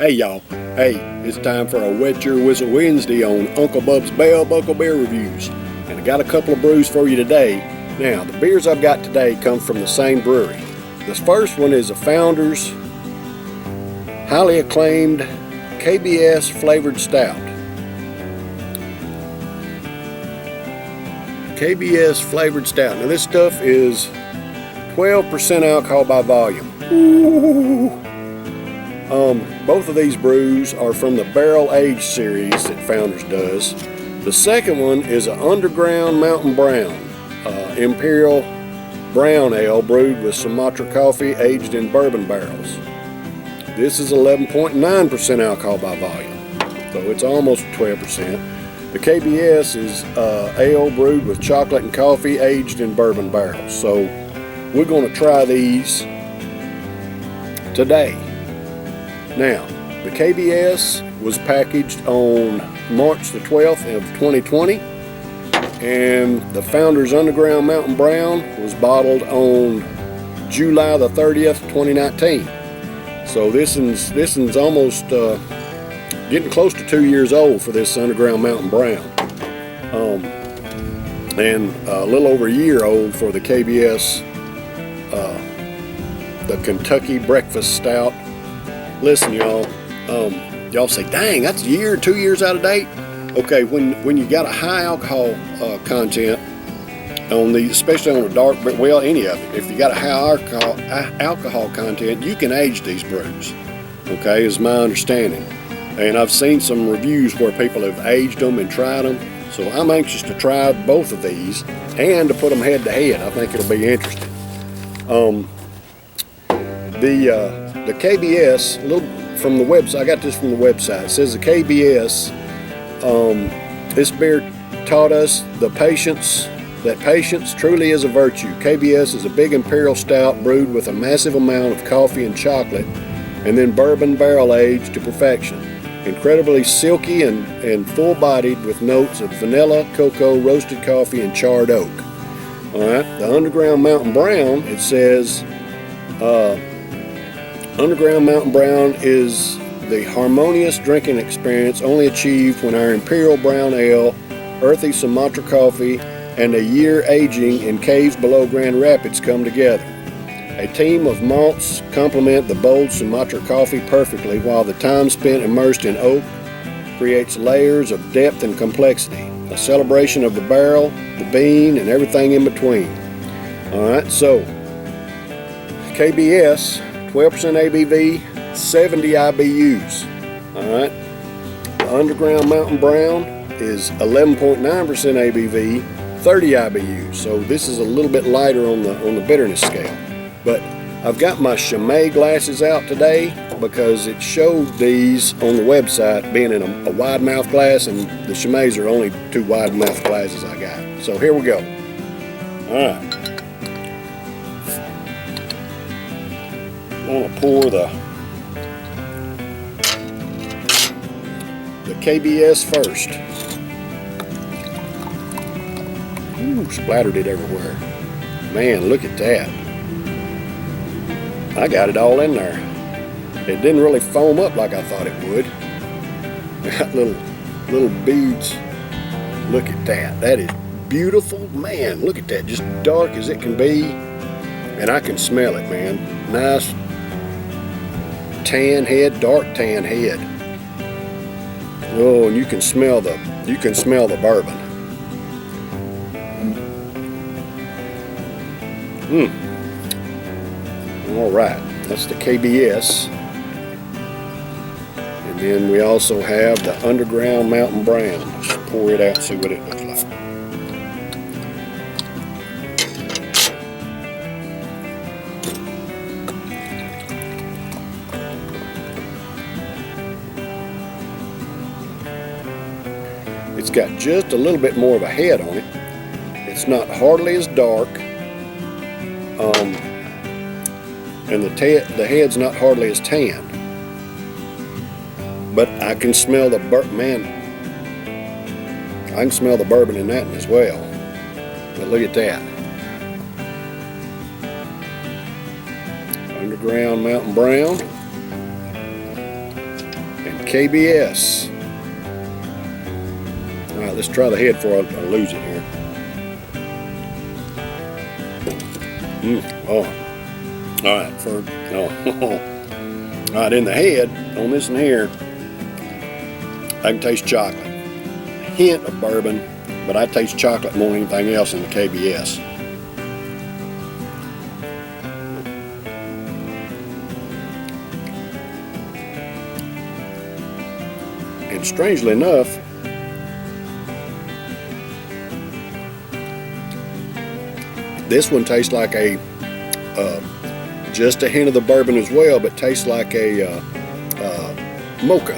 Hey y'all, hey, it's time for a Wet Your Whistle Wednesday on Uncle Bub's Bell Buckle Beer Reviews. And I got a couple of brews for you today. Now, the beers I've got today come from the same brewery. This first one is a Founders highly acclaimed KBS flavored stout. KBS flavored stout. Now this stuff is 12% alcohol by volume. Ooh. Both of these brews are from the barrel aged series that Founders does. The second one is an Underground Mountain Brown Imperial Brown Ale brewed with Sumatra coffee aged in bourbon barrels. This is 11.9% alcohol by volume, so it's almost 12%. The KBS is ale brewed with chocolate and coffee aged in bourbon barrels. So we're going to try these today. Now, the KBS was packaged on March the 12th of 2020, and the Founders Underground Mountain Brown was bottled on July the 30th, 2019. So this one's almost getting close to 2 years old for this Underground Mountain Brown, and a little over a year old for the KBS, the Kentucky Breakfast Stout. Listen, y'all, y'all say, dang, that's a year, 2 years out of date. Okay, when you got a high alcohol content on these, especially on a dark, well, any of it, if you got a high alcohol content, you can age these brews, okay, is my understanding. And I've seen some reviews where people have aged them and tried them, so I'm anxious to try both of these and to put them head to head. I think it'll be interesting. The KBS, a little from the website, I got this from the website. It says the KBS, this beer taught us that patience truly is a virtue. KBS is a big imperial stout brewed with a massive amount of coffee and chocolate and then bourbon barrel aged to perfection. Incredibly silky and full-bodied with notes of vanilla, cocoa, roasted coffee, and charred oak. All right, the Underground Mountain Brown, it says, Underground Mountain Brown is the harmonious drinking experience only achieved when our Imperial Brown Ale, earthy Sumatra coffee, and a year aging in caves below Grand Rapids come together. A team of malts complement the bold Sumatra coffee perfectly, while the time spent immersed in oak creates layers of depth and complexity. A celebration of the barrel, the bean, and everything in between. Alright, so KBS, 12% ABV, 70 IBUs. Alright, the Underground Mountain Brown is 11.9% ABV, 30 IBUs. So this is a little bit lighter on the bitterness scale. But I've got my Chimay glasses out today because it showed these on the website being in a wide mouth glass, and the Chimays are only 2 wide mouth glasses I got. So here we go. Alright. I'm going to pour the KBS first. Ooh, splattered it everywhere. Man, look at that. I got it all in there. It didn't really foam up like I thought it would. Got little beads. Look at that. That is beautiful. Man, look at that. Just dark as it can be. And I can smell it, man. Nice tan head, dark tan head. Oh, and you can smell the bourbon. All right, that's the KBS. And then we also have the Underground Mountain Brown. Just pour it out and see what it looks like. It's got just a little bit more of a head on it. It's not hardly as dark, and the head's not hardly as tan. But I can smell the bourbon in that one as well. But look at that. Underground Mountain Brown. KBS. All right, let's try the head before I lose it here. Oh, all right. All right, in the head on this one here, I can taste chocolate. A hint of bourbon, but I taste chocolate more than anything else in the KBS. And strangely enough, this one tastes like a just a hint of the bourbon as well, but tastes like a mocha.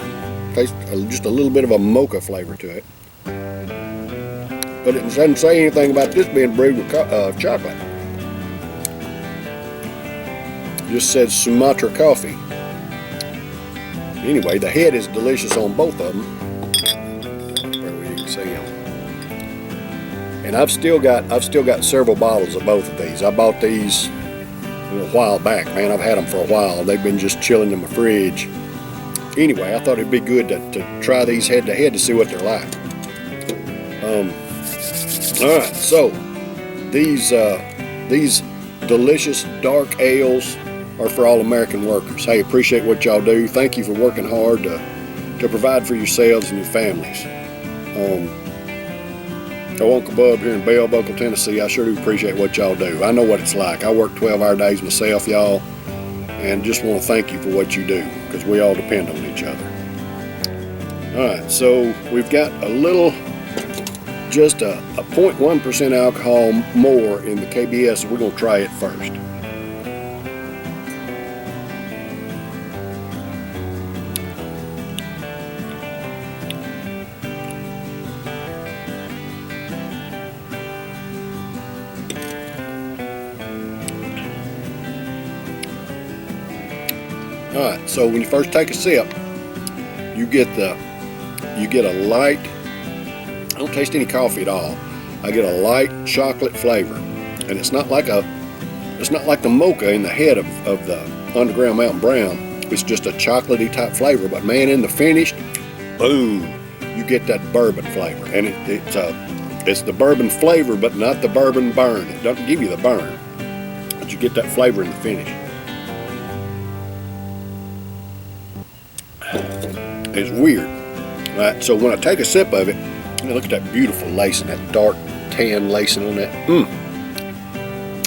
Tastes just a little bit of a mocha flavor to it. But it doesn't say anything about this being brewed with chocolate. It just says Sumatra coffee. Anyway, the head is delicious on both of them. Where you can see them. And I've still got several bottles of both of these. I bought these a while back, man. I've had them for a while. They've been just chilling in my fridge. Anyway, I thought it'd be good to try these head to head to see what they're like. All right, so these delicious dark ales are for all American workers. Hey, appreciate what y'all do. Thank you for working hard to provide for yourselves and your families. Uncle Bub here in Bell Buckle, Tennessee, I sure do appreciate what y'all do. I know what it's like. I work 12-hour days myself, y'all, and just want to thank you for what you do, because we all depend on each other. All right, so we've got a little, just a 0.1% alcohol more in the KBS, so we're going to try it first. Alright, so when you first take a sip, you get a light, I don't taste any coffee at all. I get a light chocolate flavor. And it's not like the mocha in the head of the Underground Mountain Brown. It's just a chocolatey type flavor, but man, in the finish, boom, you get that bourbon flavor. And it's the bourbon flavor, but not the bourbon burn. It doesn't give you the burn, but you get that flavor in the finish. It's weird, right? So when I take a sip of it, look at that beautiful lacing, that dark tan lacing on that.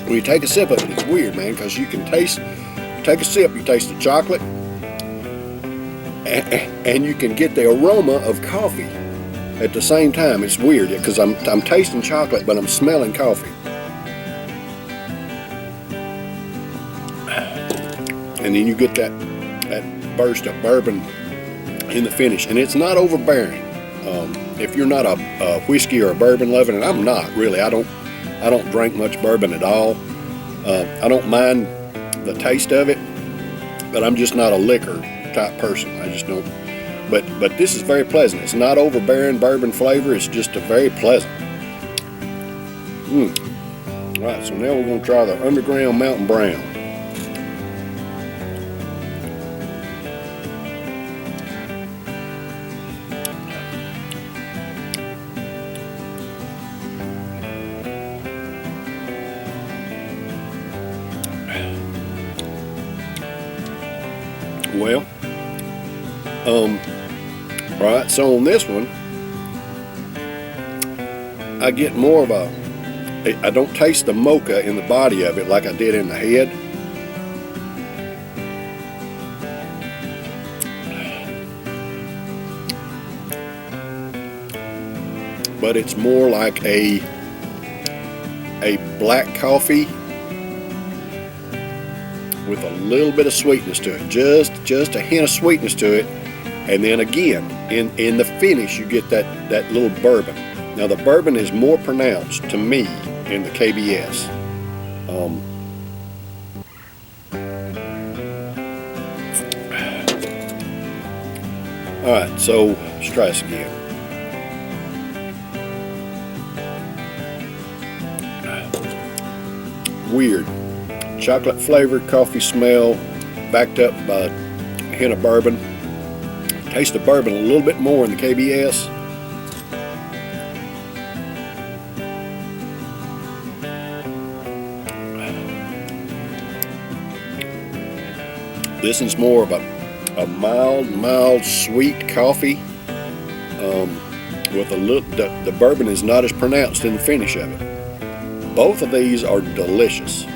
When you take a sip of it, it's weird, man, because you can take a sip, you taste the chocolate, and you can get the aroma of coffee at the same time. It's weird, because I'm tasting chocolate, but I'm smelling coffee. And then you get that burst of bourbon in the finish, and it's not overbearing. If you're not a whiskey or a bourbon lover, and I'm not really, I don't drink much bourbon at all. I don't mind the taste of it, but I'm just not a liquor type person. I just don't. But this is very pleasant. It's not overbearing bourbon flavor. It's just a very pleasant. All right, so now we're going to try the Underground Mountain Brown. Well, right, so on this one, I get more of I don't taste the mocha in the body of it like I did in the head. But it's more like a black coffee with a little bit of sweetness to it, just a hint of sweetness to it, and then again in the finish you get that little bourbon. Now the bourbon is more pronounced to me in the KBS. All right, so let's try this again. Weird. Chocolate flavored coffee smell, backed up by a hint of bourbon. Taste the bourbon a little bit more in the KBS. This is more of a mild, sweet coffee. With a little, the bourbon is not as pronounced in the finish of it. Both of these are delicious.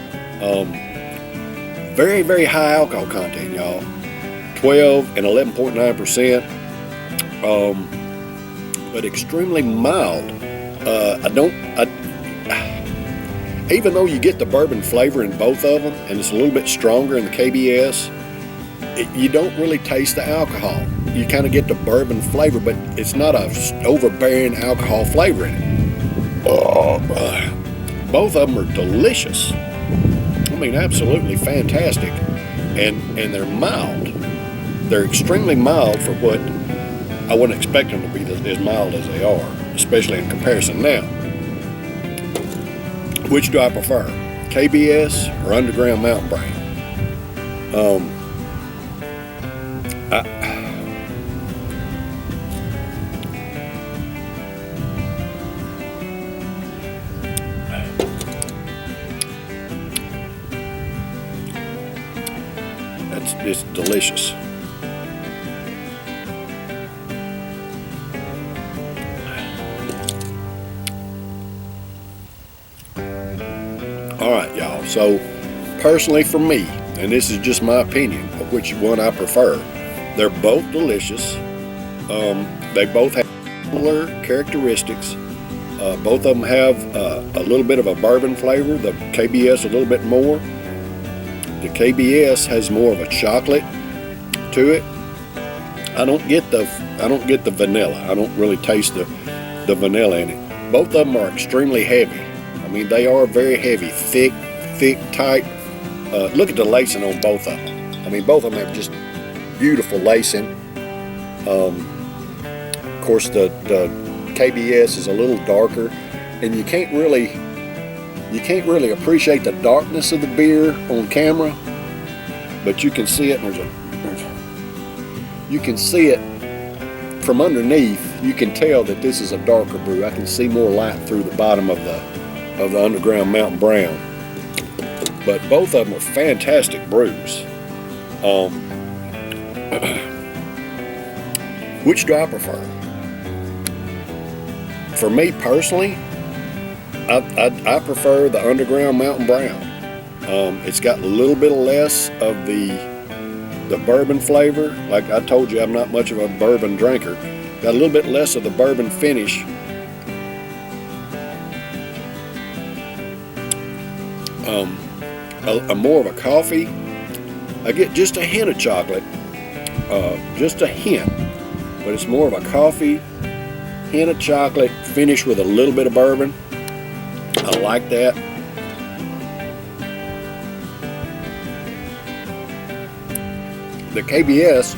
Very, very high alcohol content, y'all. 12 and 11.9%. But extremely mild. Even though you get the bourbon flavor in both of them, and it's a little bit stronger in the KBS, you don't really taste the alcohol. You kind of get the bourbon flavor, but it's not a overbearing alcohol flavor in it. Both of them are delicious. I mean, absolutely fantastic. And they're mild. They're extremely mild for what I wouldn't expect them to be as mild as they are, especially in comparison now. Which do I prefer? KBS or Underground Mountain Brown? It's delicious. All right, y'all. So personally for me, and this is just my opinion of which one I prefer, they're both delicious. They both have similar characteristics. Both of them have a little bit of a bourbon flavor. The KBS a little bit more. The KBS has more of a chocolate to it. I don't get the vanilla. I don't really taste the vanilla in it. Both of them are extremely heavy. I mean, they are very heavy, thick type. Look at the lacing on both of them. I mean, both of them have just beautiful lacing. Of course, the KBS is a little darker, and you can't really appreciate the darkness of the beer on camera, but you can see it. You can see it from underneath. You can tell that this is a darker brew. I can see more light through the bottom of the Underground Mountain Brown. But both of them are fantastic brews. Which do I prefer? For me personally, I prefer the Underground Mountain Brown. It's got a little bit less of the bourbon flavor. Like I told you, I'm not much of a bourbon drinker. Got a little bit less of the bourbon finish. More of a coffee. I get just a hint of chocolate, just a hint, but it's more of a coffee, hint of chocolate, finished with a little bit of bourbon. I like that. The KBS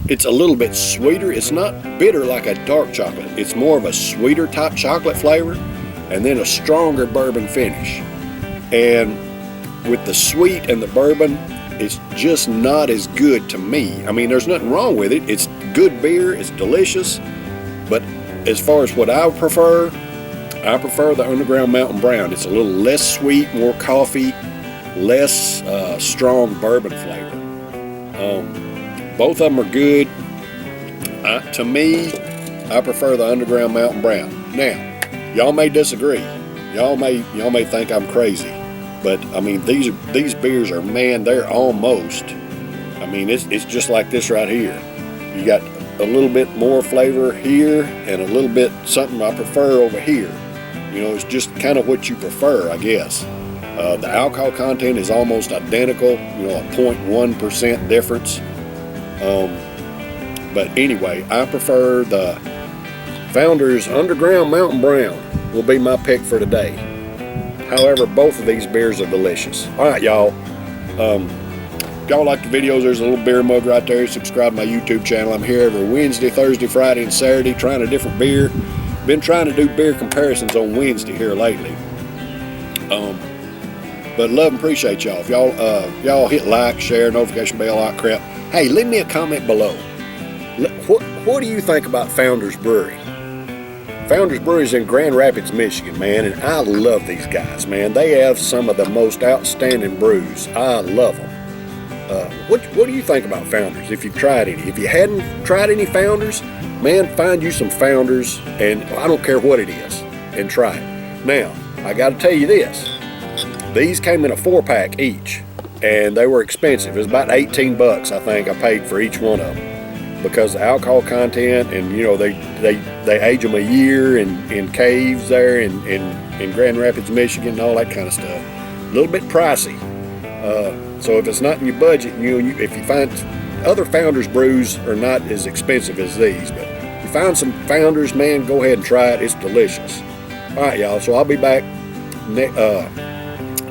it's a little bit sweeter. It's not bitter like a dark chocolate. It's more of a sweeter type chocolate flavor, and then a stronger bourbon finish. And with the sweet and the bourbon, it's just not as good to me. I mean, there's nothing wrong with it. It's good beer, it's delicious, but as far as what I prefer the Underground Mountain Brown. It's a little less sweet, more coffee, less strong bourbon flavor. Both of them are good. To me, I prefer the Underground Mountain Brown. Now, y'all may disagree. Y'all may think I'm crazy, but I mean these beers are, man, they're almost. I mean it's just like this right here. You got a little bit more flavor here and a little bit something I prefer over here. You know, it's just kind of what you prefer, I guess. The alcohol content is almost identical. You know, a 0.1% difference. But anyway, I prefer the Founders Underground Mountain Brown. Will be my pick for today. However, both of these beers are delicious. All right, y'all. If y'all like the videos, there's a little beer mug right there. Subscribe to my YouTube channel. I'm here every Wednesday, Thursday, Friday, and Saturday trying a different beer. Been trying to do beer comparisons on Wednesday here lately. But love and appreciate y'all. If y'all hit like, share, notification bell, all that crap. Hey, leave me a comment below. What do you think about Founders Brewery? Founders Brewery is in Grand Rapids, Michigan, man, and I love these guys, man. They have some of the most outstanding brews. I love them. What do you think about Founders, if you've tried any? If you hadn't tried any Founders, man, find you some Founders, and I don't care what it is, and try it. Now, I got to tell you this. These came in a 4-pack each, and they were expensive. It was about 18 bucks, I think, I paid for each one of them, because the alcohol content, and you know, they age them a year in caves there in Grand Rapids, Michigan, and all that kind of stuff. A little bit pricey. So if it's not in your budget, if you find other Founders brews are not as expensive as these, but if you find some Founders, man, go ahead and try it. It's delicious. All right, y'all. So I'll be back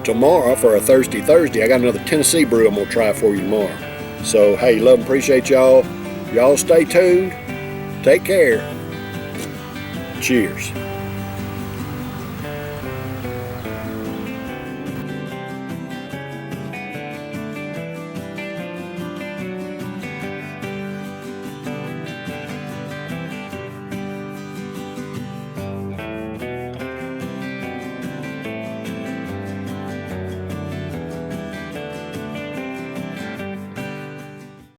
tomorrow for a Thirsty Thursday. I got another Tennessee brew I'm gonna try for you tomorrow. So hey, love and appreciate y'all. Y'all stay tuned. Take care. Cheers.